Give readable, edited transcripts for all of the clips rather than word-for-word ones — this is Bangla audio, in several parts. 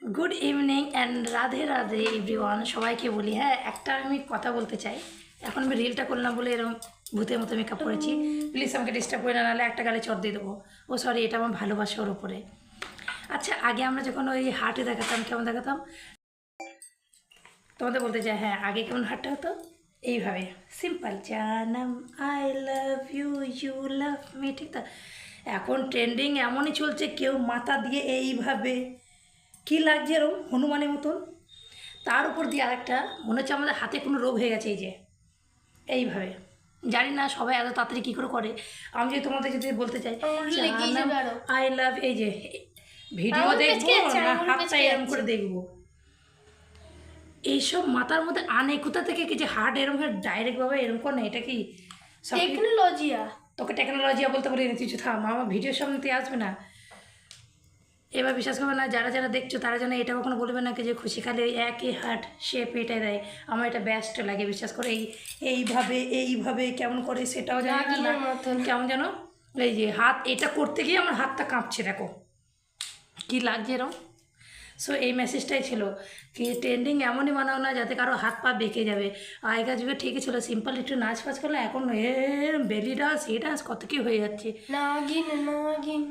Good evening and Radhe Radhe everyone. সবাইকে বলি, হ্যাঁ একটা আমি কথা বলতে চাই। এখন আমি রিলটা করলাম বলে এরকম ভূতের মতো মেকআপ করেছি, প্লিজ আমাকে ডিস্টার্ব করে না, নাহলে একটা গালে চট দিয়ে দেবো। ও সরি, এটা আমার ভালোবাসা ওর ওপরে। আচ্ছা, আগে আমরা যখন ওই হাটে দেখাতাম, কেমন দেখাতাম তোমাদের বলতে চাই। হ্যাঁ, আগে কেমন হাটটা হতো এইভাবে, সিম্পল, জানাম I love you, you love me, ঠিক তো? এখন ট্রেন্ডিং এমনই চলছে, কেউ মাথা দিয়ে এইভাবে, কী লাগছে এরকম হনুমানের মতন, তার উপর দিয়ে আরেকটা মনে হচ্ছে আমাদের হাতে কোনো রোগ হয়ে গেছে, এই যে এইভাবে। জানি না সবাই এত তাড়াতাড়ি কী করে করে। আমি যদি তোমাদের যদি বলতে চাই আই লাভ, এই যে ভিডিও দেখবো না হাতটা এরকম করে দেখবো, এইসব মাথার মধ্যে আনে কোথা থেকে? কি যে হার্ট এরকম ডাইরেক্টভাবে এরকম করে না, এটা কি টেকনোলজিয়া? তোকে টেকনোলজিয়া বলতে পারি না, কিছু থাম, আমার ভিডিওর সামনে তুই আসবে না। এবার বিশ্বাস করবে না, যারা যারা দেখছো তারা যেন এটা কখনো বলবে না কি যে খুশি খালি ওই একই হার্ট শেপ এটাই দেয়। আমার এটা ব্যস্ত লাগে, বিশ্বাস করে। এইভাবে এইভাবে কেমন করে সেটাও জানি না, কেমন যেন এই যে হাত এটা করতে গিয়ে আমার হাতটা কাঁপছে, দেখো কি লাগছে এরকম। সো এই মেসেজটাই ছিল কি ট্রেন্ডিং এমনই বানাও না যাতে কারো হাত পা বেঁকে যাবে। আগেকার যুগে ঠিকই ছিল, সিম্পল একটু নাচ ফাচ করলে, এখন বেলি ডান্স এই ডান্স কত কি হয়ে যাচ্ছে। নাগিন নাগিন।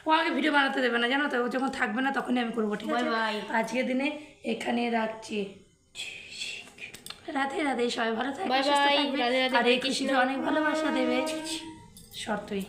ও আমাকে ভিডিও বানাতে দেবে না, জানো তো, ও যখন থাকবে না তখনই আমি করবো, ঠিক আছে? বাই। আজকের দিনে এখানে রাখছি। রাধে রাধে, সবাই ভালো থাকবে, বাই সুস্থ বাই। থাকবে, রাধে রাধে, আর এই খুশিকে অনেক ভালোবাসা দেবে। শর্তই